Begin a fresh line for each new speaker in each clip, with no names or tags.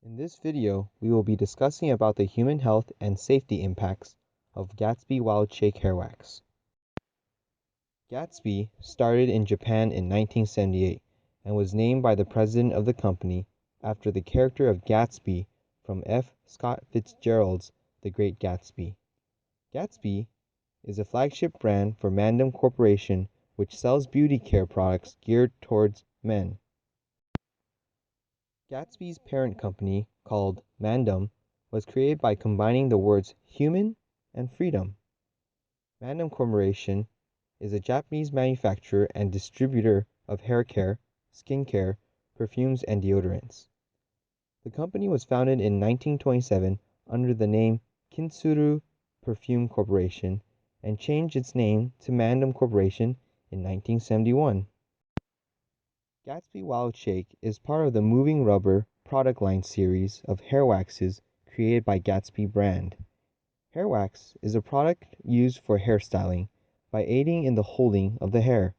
In this video, we will be discussing about the human health and safety impacts of Gatsby Wild Shake Hair Wax. Gatsby started in Japan in 1978 and was named by the president of the company after the character of Gatsby from F. Scott Fitzgerald's The Great Gatsby. Gatsby is a flagship brand for Mandem Corporation, which sells beauty care products geared towards men. Gatsby's parent company, called Mandem, was created by combining the words human and freedom. Mandem Corporation is a Japanese manufacturer and distributor of hair care, skin care, perfumes, and deodorants. The company was founded in 1927 under the name Kinsuru Perfume Corporation and changed its name to Mandem Corporation in 1971. Gatsby Wild Shake is part of the Moving Rubber product line series of hair waxes created by Gatsby brand. Hair wax is a product used for hairstyling by aiding in the holding of the hair.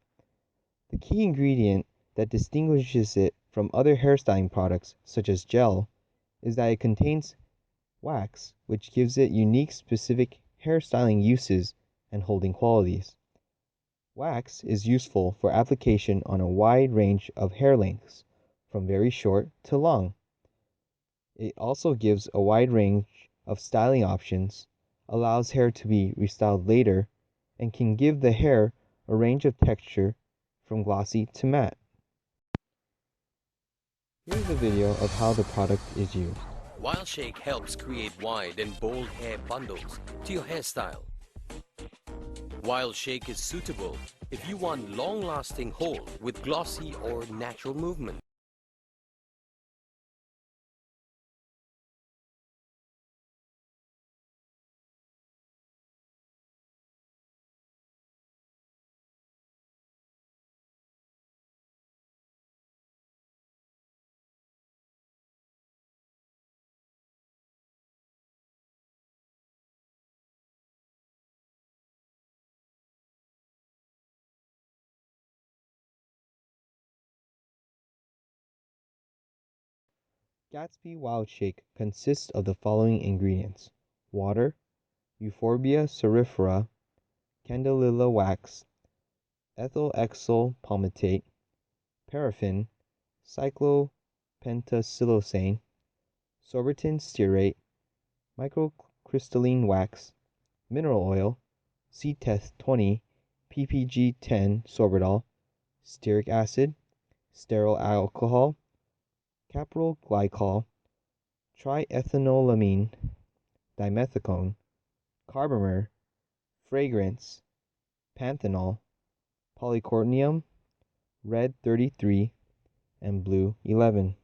The key ingredient that distinguishes it from other hairstyling products such as gel is that it contains wax, which gives it unique specific hairstyling uses and holding qualities. Wax is useful for application on a wide range of hair lengths, from very short to long. It also gives a wide range of styling options, allows hair to be restyled later, and can give the hair a range of texture from glossy to matte. Here's a video of how the product is used.
Wild Shake helps create wide and bold hair bundles to your hairstyle. Wild Shake is suitable if you want long-lasting hold with glossy or natural movement.
Gatsby Wild Shake consists of the following ingredients: water, Euphorbia cerifera, candelilla wax, ethyl exyl palmitate, paraffin, cyclopentasiloxane, sorbitan stearate, microcrystalline wax, mineral oil, C-20, ppg10 sorbitol, stearic acid, stearyl alcohol, capryl glycol, triethanolamine, dimethicone, carbomer, fragrance, panthenol, polycornium, red 33, and blue 11.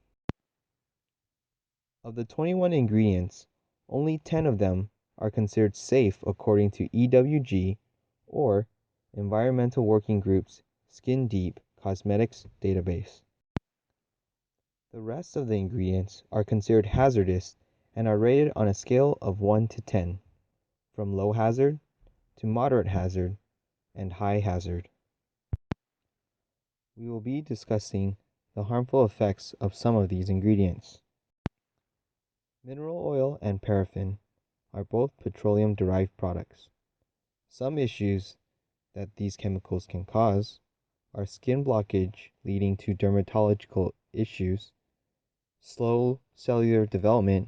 Of the 21 ingredients, only 10 of them are considered safe according to EWG or Environmental Working Group's Skin Deep Cosmetics database. The rest of the ingredients are considered hazardous and are rated on a scale of 1 to 10, from low hazard to moderate hazard and high hazard. We will be discussing the harmful effects of some of these ingredients. Mineral oil and paraffin are both petroleum-derived products. Some issues that these chemicals can cause are skin blockage leading to dermatological issues, slow cellular development,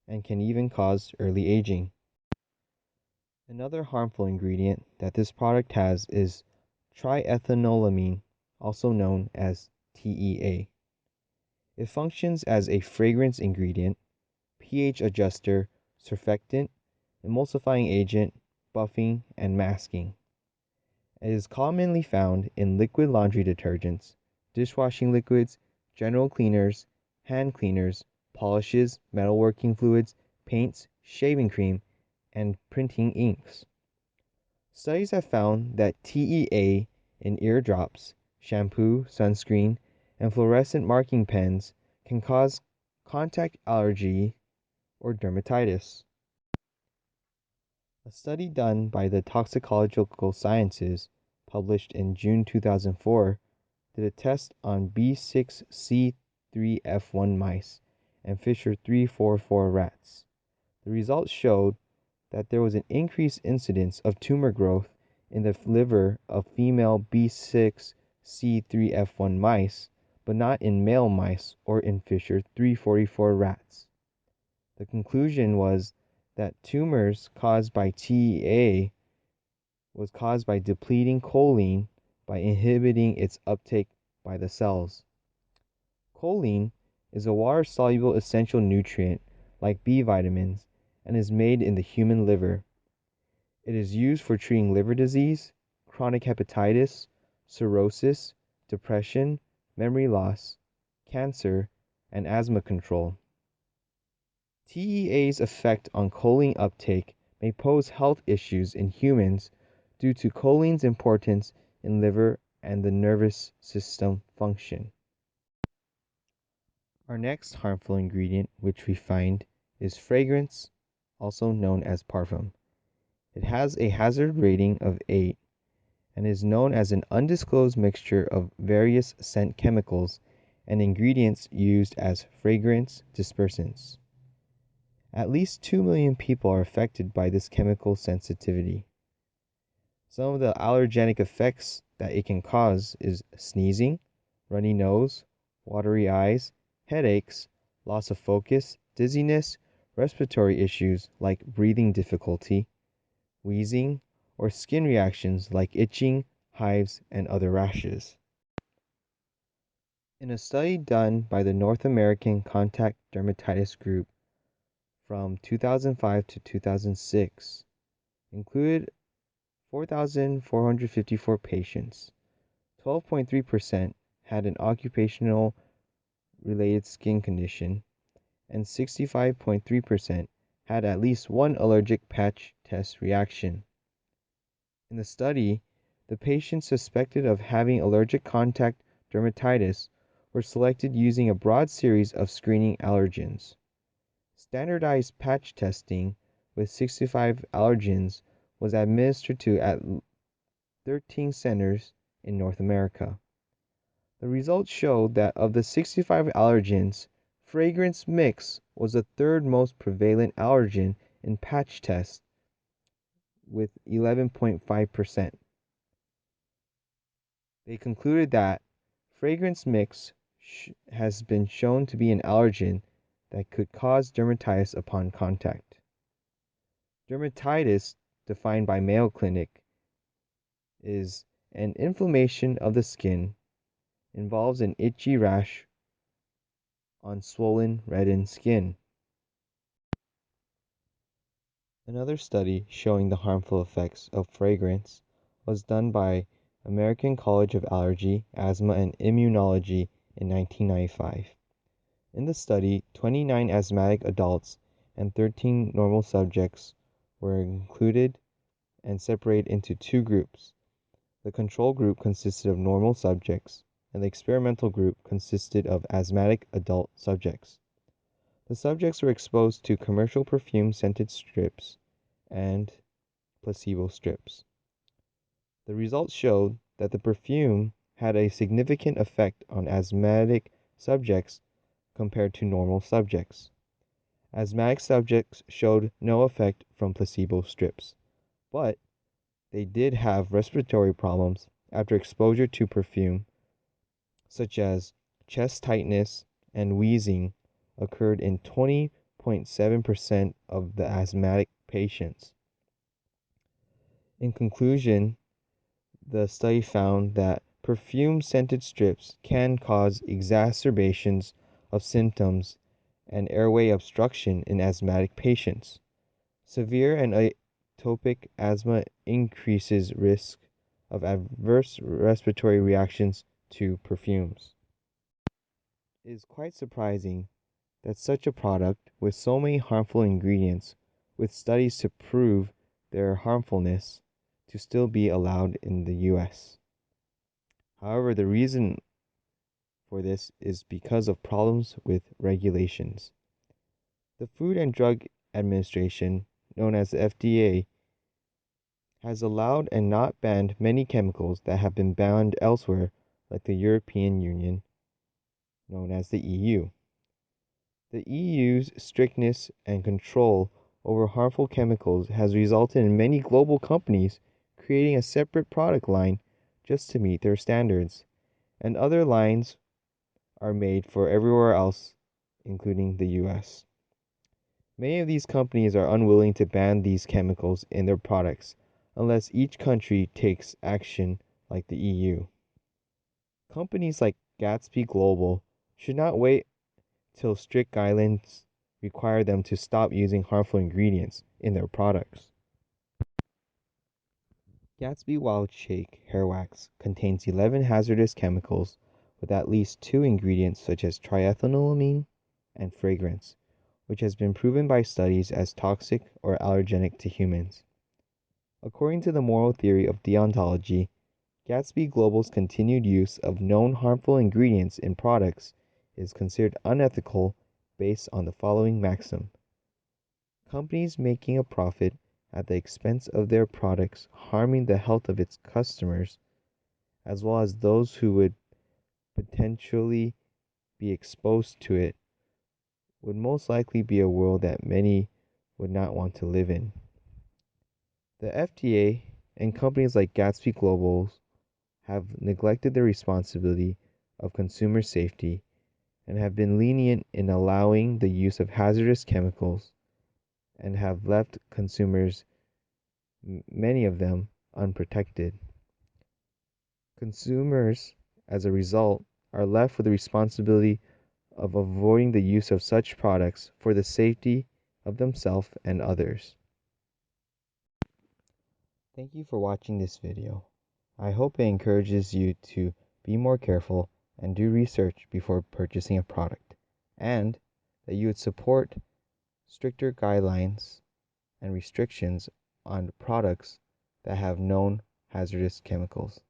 and can even cause early aging. Another harmful ingredient that this product has is triethanolamine, also known as TEA. It functions as a fragrance ingredient, pH adjuster, surfactant, emulsifying agent, buffing, and masking. It is commonly found in liquid laundry detergents, dishwashing liquids, general cleaners, hand cleaners, polishes, metalworking fluids, paints, shaving cream, and printing inks. Studies have found that TEA in eardrops, shampoo, sunscreen, and fluorescent marking pens can cause contact allergy or dermatitis. A study done by the Toxicological Sciences, published in June 2004, did a test on B6C3F1 mice and Fisher 344 rats. The results showed that there was an increased incidence of tumor growth in the liver of female B6C3F1 mice, but not in male mice or in Fisher 344 rats. The conclusion was that tumors caused by TEA was caused by depleting choline by inhibiting its uptake by the cells. Choline is a water-soluble essential nutrient like B vitamins and is made in the human liver. It is used for treating liver disease, chronic hepatitis, cirrhosis, depression, memory loss, cancer, and asthma control. TEA's effect on choline uptake may pose health issues in humans due to choline's importance in liver and the nervous system function. Our next harmful ingredient which we find is fragrance, also known as parfum. It has a hazard rating of 8 and is known as an undisclosed mixture of various scent chemicals and ingredients used as fragrance dispersants. At least 2 million people are affected by this chemical sensitivity. Some of the allergenic effects that it can cause is sneezing, runny nose, watery eyes, headaches, loss of focus, dizziness, respiratory issues like breathing difficulty, wheezing, or skin reactions like itching, hives, and other rashes. In a study done by the North American Contact Dermatitis Group from 2005 to 2006, included 4,454 patients. 12.3% had an occupational related skin condition, and 65.3% had at least one allergic patch test reaction. In the study, the patients suspected of having allergic contact dermatitis were selected using a broad series of screening allergens. Standardized patch testing with 65 allergens was administered to at 13 centers in North America. The results showed that of the 65 allergens, fragrance mix was the third most prevalent allergen in patch tests with 11.5%. They concluded that fragrance mix has been shown to be an allergen that could cause dermatitis upon contact. Dermatitis, defined by Mayo Clinic, is an inflammation of the skin, involves an itchy rash on swollen, reddened skin. Another study showing the harmful effects of fragrance was done by American College of Allergy, Asthma, and Immunology in 1995. In the study, 29 asthmatic adults and 13 normal subjects were included and separated into two groups. The control group consisted of normal subjects, and the experimental group consisted of asthmatic adult subjects. The subjects were exposed to commercial perfume scented strips and placebo strips. The results showed that the perfume had a significant effect on asthmatic subjects compared to normal subjects. Asthmatic subjects showed no effect from placebo strips, but they did have respiratory problems after exposure to perfume, such as chest tightness and wheezing occurred in 20.7% of the asthmatic patients. In conclusion, the study found that perfume scented strips can cause exacerbations of symptoms and airway obstruction in asthmatic patients. Severe and atopic asthma increases risk of adverse respiratory reactions to perfumes. It is quite surprising that such a product with so many harmful ingredients, with studies to prove their harmfulness, to still be allowed in the US. However, the reason for this is because of problems with regulations. The Food and Drug Administration, known as the FDA, has allowed and not banned many chemicals that have been banned elsewhere, like the European Union, known as the EU. The EU's strictness and control over harmful chemicals has resulted in many global companies creating a separate product line just to meet their standards, and other lines are made for everywhere else, including the US. Many of these companies are unwilling to ban these chemicals in their products unless each country takes action like the EU. Companies like Gatsby Global should not wait till strict guidelines require them to stop using harmful ingredients in their products. Gatsby Wild Shake hair wax contains 11 hazardous chemicals with at least two ingredients such as triethanolamine and fragrance, which has been proven by studies as toxic or allergenic to humans. According to the moral theory of deontology, Gatsby Global's continued use of known harmful ingredients in products is considered unethical based on the following maxim: companies making a profit at the expense of their products harming the health of its customers, as well as those who would potentially be exposed to it, would most likely be a world that many would not want to live in. The FDA and companies like Gatsby Global have neglected their responsibility of consumer safety and have been lenient in allowing the use of hazardous chemicals and have left consumers, many of them, unprotected. Consumers, as a result, are left with the responsibility of avoiding the use of such products for the safety of themselves and others. Thank you for watching this video. I hope it encourages you to be more careful and do research before purchasing a product, and that you would support stricter guidelines and restrictions on products that have known hazardous chemicals.